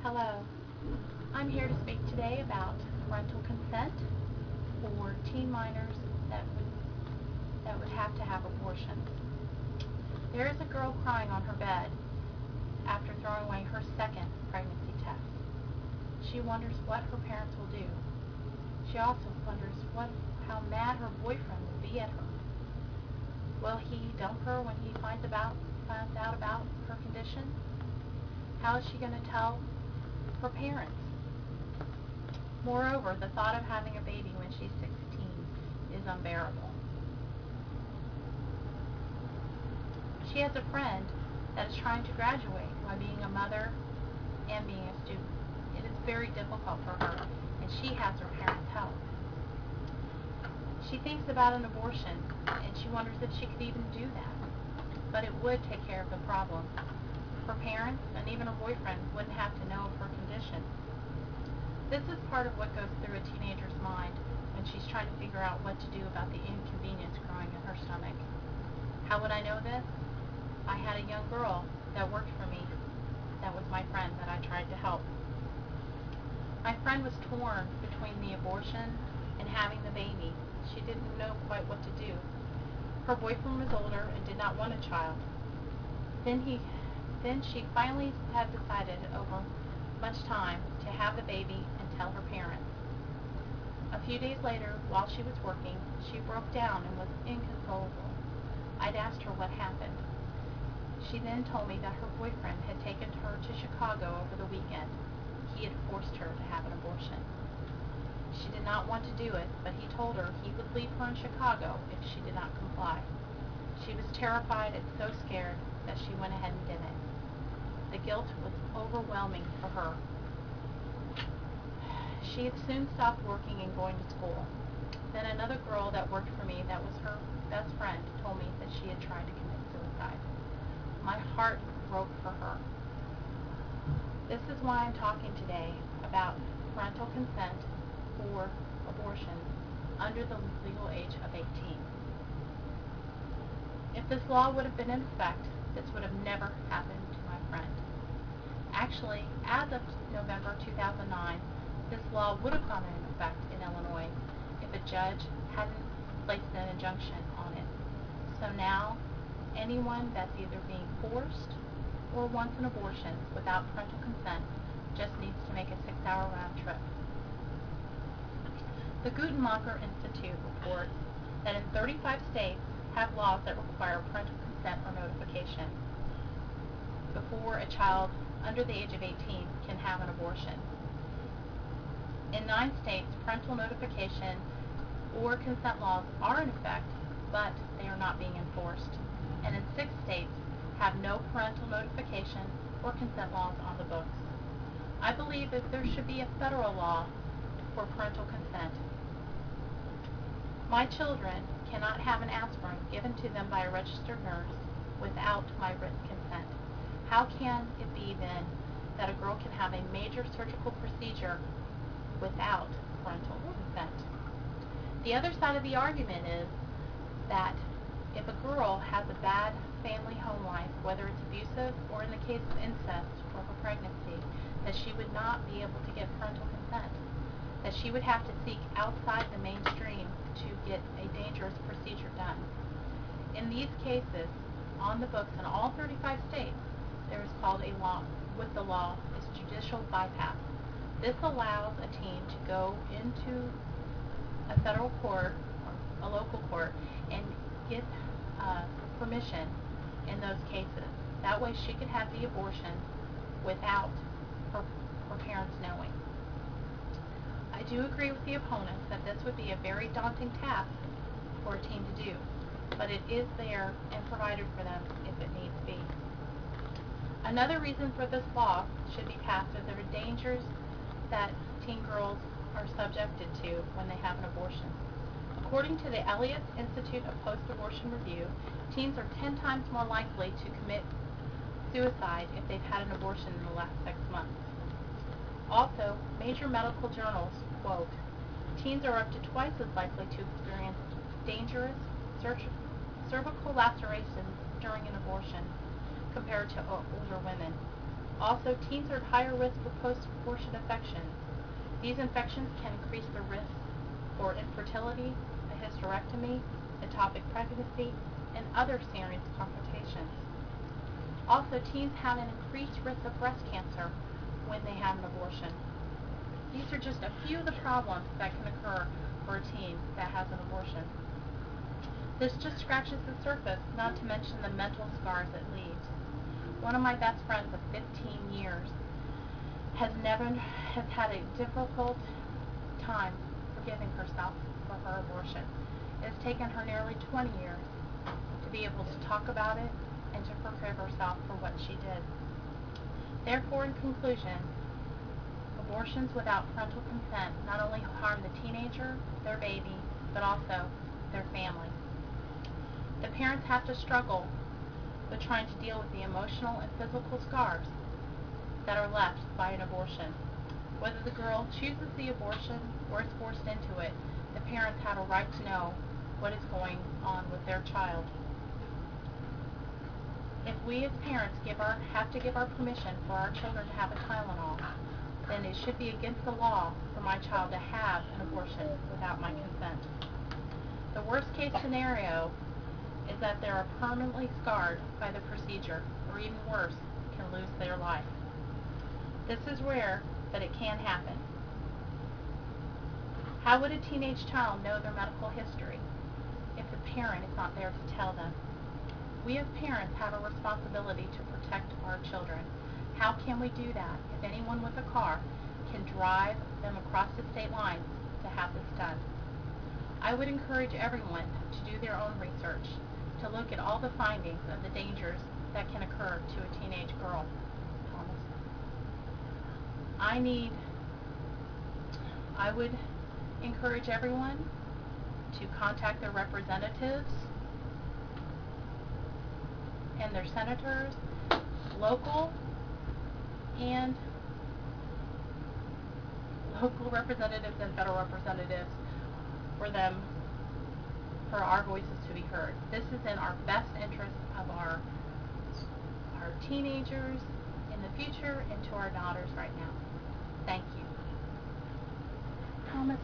Hello, I'm here to speak today about parental consent for teen minors that would have to have abortions. There is a girl crying on her bed after throwing away her second pregnancy test. She wonders what her parents will do. She also wonders how mad her boyfriend will be at her. Will he dump her when he finds out about her condition? How is she going to tell her parents? Moreover, the thought of having a baby when she's 16 is unbearable. She has a friend that is trying to graduate while being a mother and being a student. It is very difficult for her, and she has her parents' help. She thinks about an abortion, and she wonders if she could even do that. But it would take care of the problem. Her parents and even her boyfriend wouldn't have to know of her condition. This is part of what goes through a teenager's mind when she's trying to figure out what to do about the inconvenience growing in her stomach. How would I know this? I had a young girl that worked for me that was my friend that I tried to help. My friend was torn between the abortion and having the baby. She didn't know quite what to do. Her boyfriend was older and did not want a child. Then she finally had decided over much time to have the baby and tell her parents. A few days later, while she was working, she broke down and was inconsolable. I'd asked her what happened. She then told me that her boyfriend had taken her to Chicago over the weekend. He had forced her to have an abortion. She did not want to do it, but he told her he would leave her in Chicago if she did not comply. She was terrified and so scared that she went ahead and did it. The guilt was overwhelming for her. She had soon stopped working and going to school. Then another girl that worked for me that was her best friend told me that she had tried to commit suicide. My heart broke for her. This is why I'm talking today about parental consent for abortion under the legal age of 18. If this law would have been in effect, this would have never happened to my friend. Actually, as of November 2009, this law would have gone into effect in Illinois if a judge hadn't placed an injunction on it. So now, anyone that's either being forced or wants an abortion without parental consent just needs to make a 6-hour round trip. The Guttemacher Institute reports that in 35 states have laws that require parental consent or notification before a child under the age of 18 can have an abortion. In 9 states, parental notification or consent laws are in effect, but they are not being enforced. And in 6 states have no parental notification or consent laws on the books. I believe that there should be a federal law for parental consent. My children cannot have an aspirin given to them by a registered nurse without my written consent. How can it be then that a girl can have a major surgical procedure without parental consent? The other side of the argument is that if a girl has a bad family home life, whether it's abusive or in the case of incest or her pregnancy, that she would not be able to get parental consent, that she would have to seek outside the mainstream to get a dangerous procedure done. In these cases, on the books in all 35 states, there is called a law, what the law is judicial bypass. This allows a teen to go into a federal court or a local court and get permission in those cases. That way she could have the abortion without her parents knowing. I do agree with the opponents that this would be a very daunting task for a teen to do, but it is there and provided for them if it needs be. Another reason for this law should be passed is there are dangers that teen girls are subjected to when they have an abortion. According to the Elliott Institute of Post-Abortion Review, teens are 10 times more likely to commit suicide if they've had an abortion in the last 6 months. Also, major medical journals quote, teens are up to twice as likely to experience dangerous cervical lacerations during an abortion compared to older women. Also, teens are at higher risk for post-abortion infections. These infections can increase the risk for infertility, a hysterectomy, ectopic pregnancy, and other serious complications. Also, teens have an increased risk of breast cancer when they have an abortion. These are just a few of the problems that can occur for a teen that has an abortion. This just scratches the surface, not to mention the mental scars it leaves. One of my best friends of 15 years has had a difficult time forgiving herself for her abortion. It has taken her nearly 20 years to be able to talk about it and to forgive herself for what she did. Therefore, in conclusion, abortions without parental consent not only harm the teenager, their baby, but also their family. The parents have to struggle with trying to deal with the emotional and physical scars that are left by an abortion. Whether the girl chooses the abortion or is forced into it, the parents have a right to know what is going on with their child. If we as parents have to give our permission for our children to have a Tylenol, then it should be against the law for my child to have an abortion without my consent. The worst case scenario is that they are permanently scarred by the procedure, or even worse, can lose their life. This is rare, but it can happen. How would a teenage child know their medical history if the parent is not there to tell them? We as parents have a responsibility to protect our children. How can we do that if anyone with a car can drive them across the state lines to have this done? I would encourage everyone to do their own research, to look at all the findings of the dangers that can occur to a teenage girl. Thomas. I would encourage everyone to contact their representatives and their senators, local representatives and federal representatives, for our voices to be heard. This is in our best interest of our teenagers in the future and to our daughters right now. Thank you. Thomas.